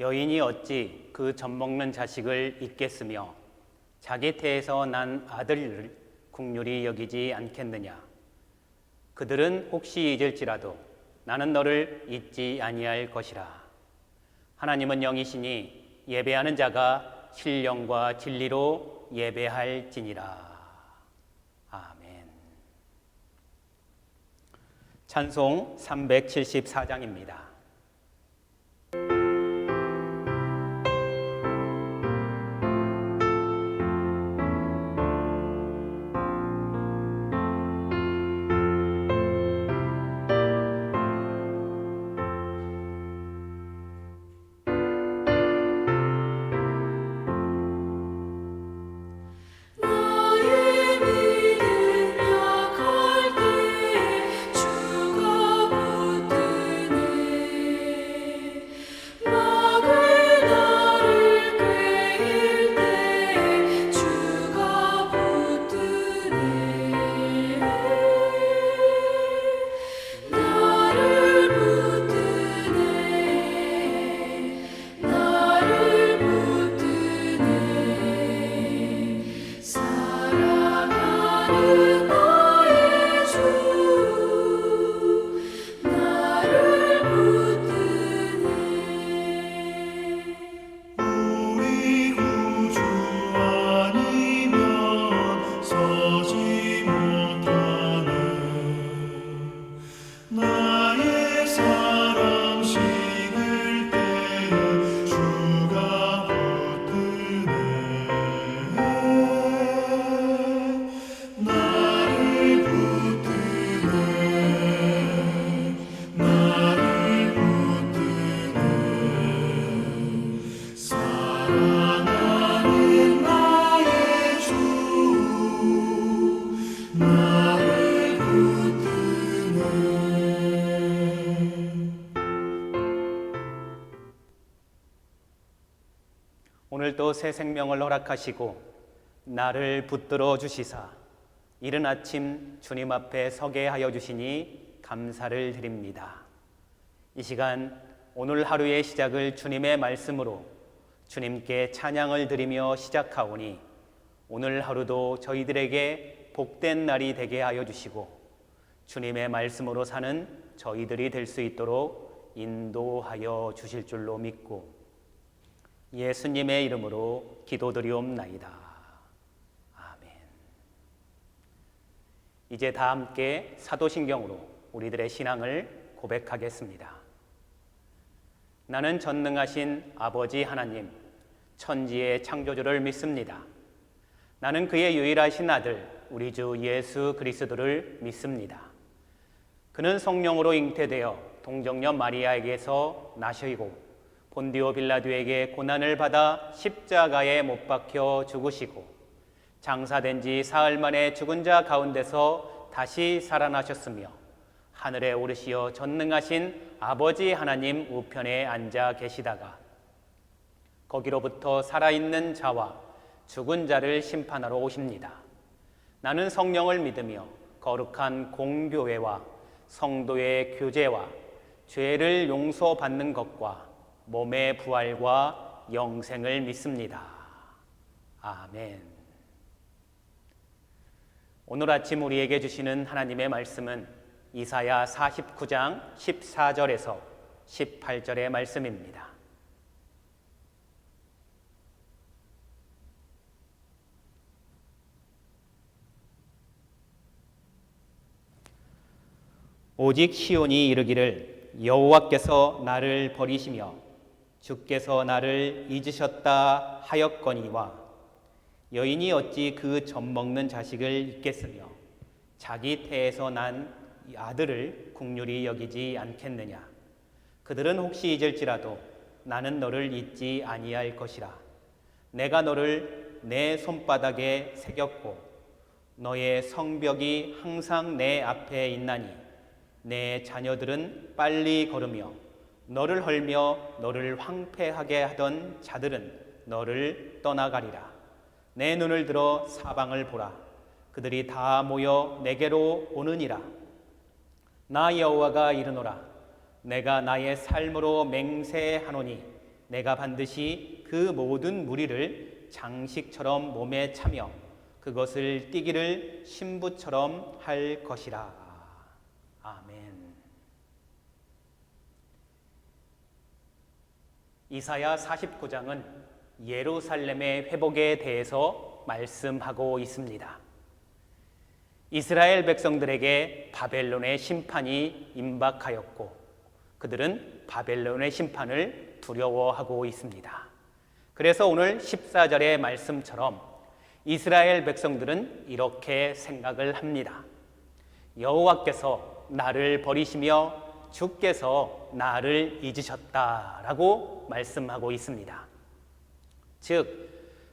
여인이 어찌 그 젖먹는 자식을 잊겠으며 자기 태에서 난 아들을 국률이 여기지 않겠느냐. 그들은 혹시 잊을지라도 나는 너를 잊지 아니할 것이라. 하나님은 영이시니 예배하는 자가 신령과 진리로 예배할지니라. 아멘. 찬송 374장입니다. 오늘도 새 생명을 허락하시고 나를 붙들어 주시사 이른 아침 주님 앞에 서게 하여 주시니 감사를 드립니다. 이 시간 오늘 하루의 시작을 주님의 말씀으로 주님께 찬양을 드리며 시작하오니 오늘 하루도 저희들에게 복된 날이 되게 하여 주시고 주님의 말씀으로 사는 저희들이 될 수 있도록 인도하여 주실 줄로 믿고 예수님의 이름으로 기도드리옵나이다. 아멘. 이제 다 함께 사도신경으로 우리들의 신앙을 고백하겠습니다. 나는 전능하신 아버지 하나님, 천지의 창조주를 믿습니다. 나는 그의 유일하신 아들, 우리 주 예수 그리스도를 믿습니다. 그는 성령으로 잉태되어 동정녀 마리아에게서 나시고 본디오 빌라도에게 고난을 받아 십자가에 못 박혀 죽으시고 장사된 지 사흘 만에 죽은 자 가운데서 다시 살아나셨으며 하늘에 오르시어 전능하신 아버지 하나님 우편에 앉아 계시다가 거기로부터 살아있는 자와 죽은 자를 심판하러 오십니다. 나는 성령을 믿으며 거룩한 공교회와 성도의 교제와 죄를 용서받는 것과 몸의 부활과 영생을 믿습니다. 아멘. 오늘 아침 우리에게 주시는 하나님의 말씀은 이사야 49장 14절에서 18절의 말씀입니다. 오직 시온이 이르기를 여호와께서 나를 버리시며 주께서 나를 잊으셨다 하였거니와 여인이 어찌 그 젖먹는 자식을 잊겠으며 자기 태에서 난 아들을 국률이 여기지 않겠느냐. 그들은 혹시 잊을지라도 나는 너를 잊지 아니할 것이라. 내가 너를 내 손바닥에 새겼고 너의 성벽이 항상 내 앞에 있나니 내 자녀들은 빨리 걸으며 너를 헐며 너를 황폐하게 하던 자들은 너를 떠나가리라. 내 눈을 들어 사방을 보라. 그들이 다 모여 내게로 오느니라. 나 여호와가 이르노라. 내가 나의 삶으로 맹세하노니 내가 반드시 그 모든 무리를 장식처럼 몸에 차며 그것을 띠기를 신부처럼 할 것이라. 아멘. 이사야 49장은 예루살렘의 회복에 대해서 말씀하고 있습니다. 이스라엘 백성들에게 바벨론의 심판이 임박하였고 그들은 바벨론의 심판을 두려워하고 있습니다. 그래서 오늘 14절의 말씀처럼 이스라엘 백성들은 이렇게 생각을 합니다. 여호와께서 나를 버리시며 주께서 나를 잊으셨다라고 말씀하고 있습니다. 즉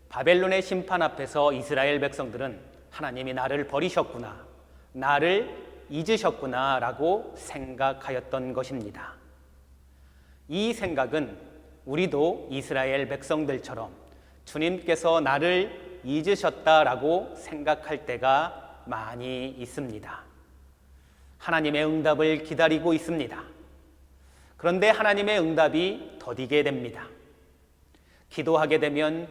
바벨론의 심판 앞에서 이스라엘 백성들은 하나님이 나를 버리셨구나, 나를 잊으셨구나 라고 생각하였던 것입니다. 이 생각은 우리도 이스라엘 백성들처럼 주님께서 나를 잊으셨다라고 생각할 때가 많이 있습니다. 하나님의 응답을 기다리고 있습니다. 그런데 하나님의 응답이 더디게 됩니다. 기도하게 되면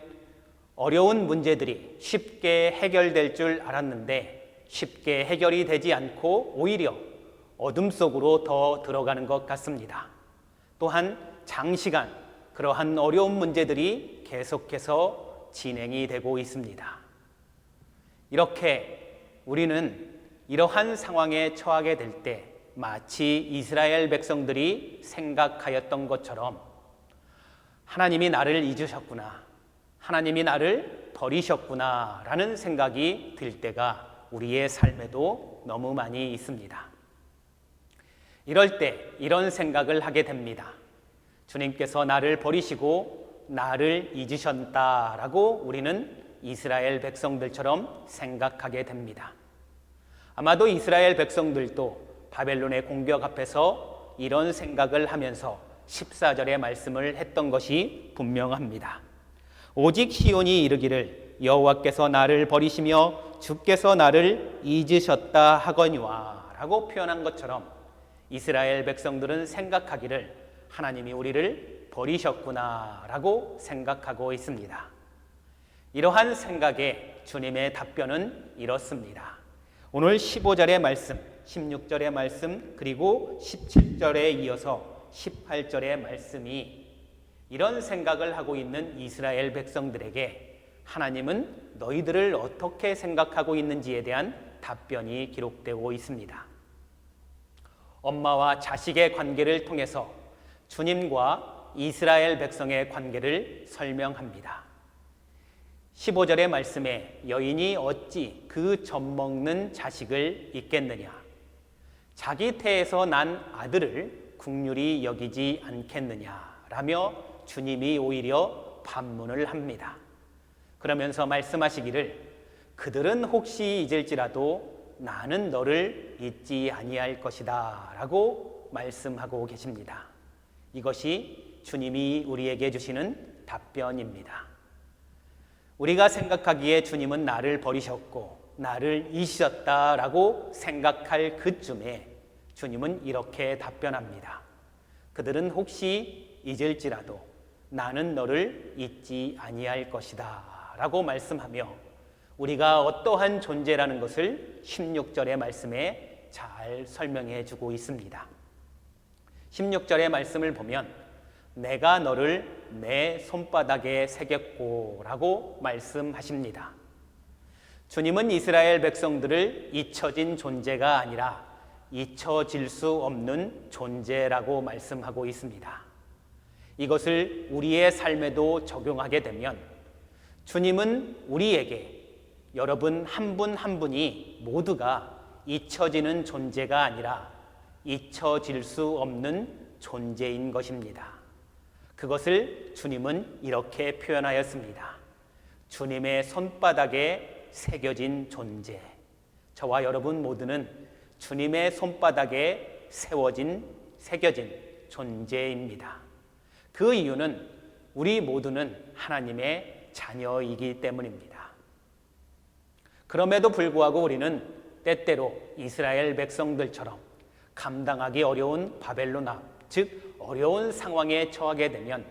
어려운 문제들이 쉽게 해결될 줄 알았는데 쉽게 해결이 되지 않고 오히려 어둠 속으로 더 들어가는 것 같습니다. 또한 장시간 그러한 어려운 문제들이 계속해서 진행이 되고 있습니다. 이렇게 우리는 이러한 상황에 처하게 될 때 마치 이스라엘 백성들이 생각하였던 것처럼 하나님이 나를 잊으셨구나, 하나님이 나를 버리셨구나 라는 생각이 들 때가 우리의 삶에도 너무 많이 있습니다. 이럴 때 이런 생각을 하게 됩니다. 주님께서 나를 버리시고 나를 잊으셨다라고 우리는 이스라엘 백성들처럼 생각하게 됩니다. 아마도 이스라엘 백성들도 바벨론의 공격 앞에서 이런 생각을 하면서 14절의 말씀을 했던 것이 분명합니다. 오직 시온이 이르기를 여호와께서 나를 버리시며 주께서 나를 잊으셨다 하거니와 라고 표현한 것처럼 이스라엘 백성들은 생각하기를 하나님이 우리를 버리셨구나 라고 생각하고 있습니다. 이러한 생각에 주님의 답변은 이렇습니다. 오늘 15절의 말씀, 16절의 말씀, 그리고 17절에 이어서 18절의 말씀이 이런 생각을 하고 있는 이스라엘 백성들에게 하나님은 너희들을 어떻게 생각하고 있는지에 대한 답변이 기록되고 있습니다. 엄마와 자식의 관계를 통해서 주님과 이스라엘 백성의 관계를 설명합니다. 15절의 말씀에 여인이 어찌 그 젖먹는 자식을 잊겠느냐, 자기 태에서 난 아들을 긍휼히 여기지 않겠느냐 라며 주님이 오히려 반문을 합니다. 그러면서 말씀하시기를 그들은 혹시 잊을지라도 나는 너를 잊지 아니할 것이다 라고 말씀하고 계십니다. 이것이 주님이 우리에게 주시는 답변입니다. 우리가 생각하기에 주님은 나를 버리셨고 나를 잊으셨다라고 생각할 그쯤에 주님은 이렇게 답변합니다. 그들은 혹시 잊을지라도 나는 너를 잊지 아니할 것이다 라고 말씀하며 우리가 어떠한 존재라는 것을 16절의 말씀에 잘 설명해 주고 있습니다. 16절의 말씀을 보면 내가 너를 내 손바닥에 새겼고 라고 말씀하십니다. 주님은 이스라엘 백성들을 잊혀진 존재가 아니라 잊혀질 수 없는 존재라고 말씀하고 있습니다. 이것을 우리의 삶에도 적용하게 되면 주님은 우리에게 여러분 한 분 한 분이 모두가 잊혀지는 존재가 아니라 잊혀질 수 없는 존재인 것입니다. 그것을 주님은 이렇게 표현하였습니다. 주님의 손바닥에 새겨진 존재. 저와 여러분 모두는 주님의 손바닥에 새겨진 존재입니다. 그 이유는 우리 모두는 하나님의 자녀이기 때문입니다. 그럼에도 불구하고 우리는 때때로 이스라엘 백성들처럼 감당하기 어려운 바벨론 앞, 즉 어려운 상황에 처하게 되면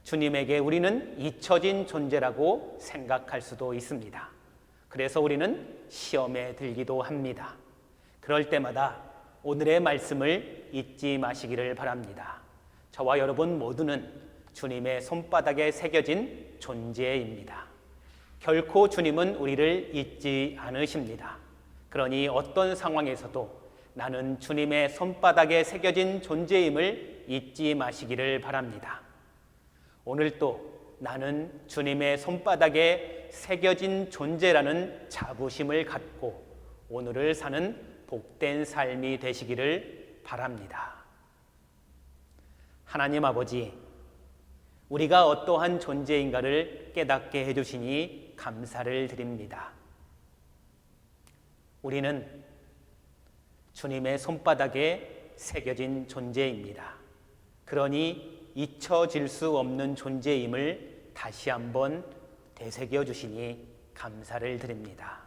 주님에게 우리는 잊혀진 존재라고 생각할 수도 있습니다. 그래서 우리는 시험에 들기도 합니다. 그럴 때마다 오늘의 말씀을 잊지 마시기를 바랍니다. 저와 여러분 모두는 주님의 손바닥에 새겨진 존재입니다. 결코 주님은 우리를 잊지 않으십니다. 그러니 어떤 상황에서도 나는 주님의 손바닥에 새겨진 존재임을 잊지 마시기를 바랍니다. 오늘도 나는 주님의 손바닥에 새겨진 존재라는 자부심을 갖고 오늘을 사는 복된 삶이 되시기를 바랍니다. 하나님 아버지, 우리가 어떠한 존재인가를 깨닫게 해주시니 감사를 드립니다. 우리는 주님의 손바닥에 새겨진 존재입니다. 그러니 잊혀질 수 없는 존재임을 다시 한번 되새겨 주시니 감사를 드립니다.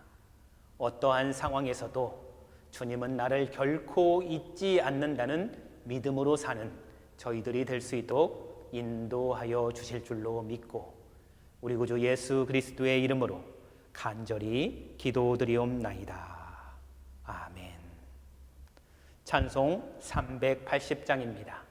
어떠한 상황에서도 주님은 나를 결코 잊지 않는다는 믿음으로 사는 저희들이 될 수 있도록 인도하여 주실 줄로 믿고 우리 구주 예수 그리스도의 이름으로 간절히 기도드리옵나이다. 아멘. 찬송 380장입니다.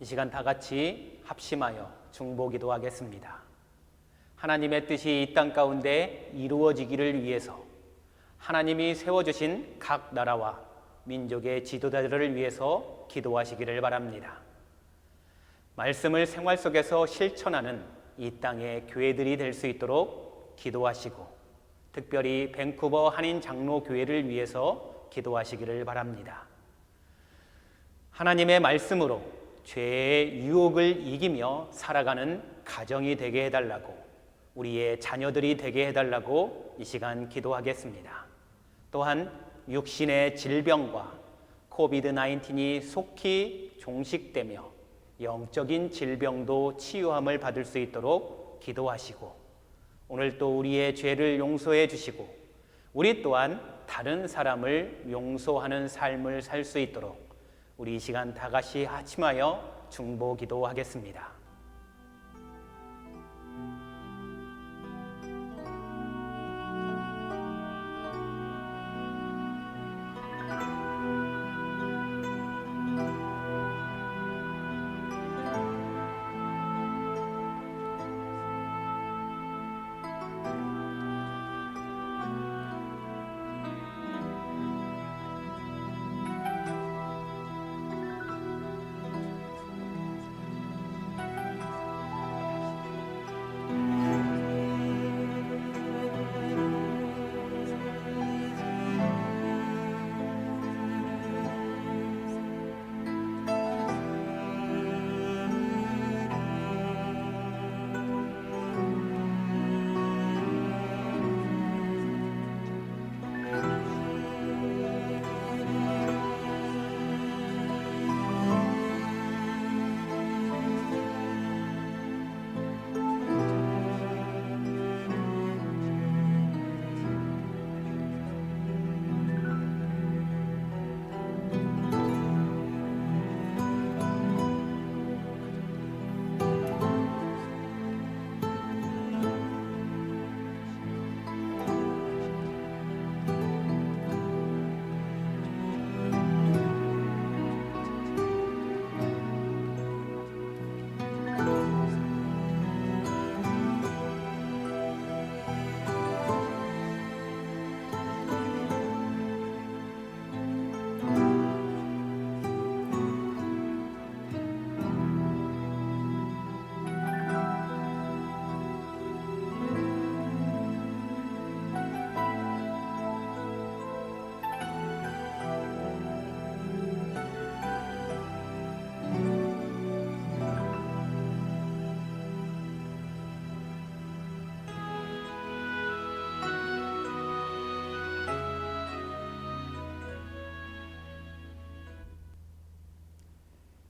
이 시간 다 같이 합심하여 중보기도 하겠습니다. 하나님의 뜻이 이 땅 가운데 이루어지기를 위해서 하나님이 세워주신 각 나라와 민족의 지도자들을 위해서 기도하시기를 바랍니다. 말씀을 생활 속에서 실천하는 이 땅의 교회들이 될 수 있도록 기도하시고 특별히 밴쿠버 한인 장로교회를 위해서 기도하시기를 바랍니다. 하나님의 말씀으로 죄의 유혹을 이기며 살아가는 가정이 되게 해달라고, 우리의 자녀들이 되게 해달라고 이 시간 기도하겠습니다. 또한 육신의 질병과 코비드-19이 속히 종식되며 영적인 질병도 치유함을 받을 수 있도록 기도하시고, 오늘 또 우리의 죄를 용서해 주시고 우리 또한 다른 사람을 용서하는 삶을 살 수 있도록 우리 이 시간 다 같이 합심하여 중보 기도하겠습니다.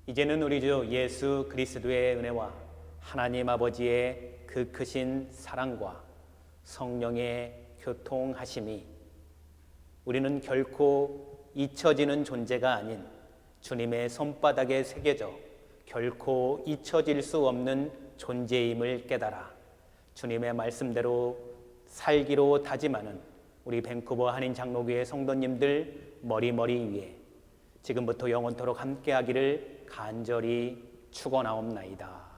이제는 우리 주 예수 그리스도의 은혜와 하나님 아버지의 그 크신 사랑과 성령의 교통하심이 우리는 결코 잊혀지는 존재가 아닌 주님의 손바닥에 새겨져 결코 잊혀질 수 없는 존재임을 깨달아 주님의 말씀대로 살기로 다짐하는 우리 밴쿠버 한인장로교회 성도님들 머리머리 위에 지금부터 영원토록 함께하기를 간절히 축원하옵나이다.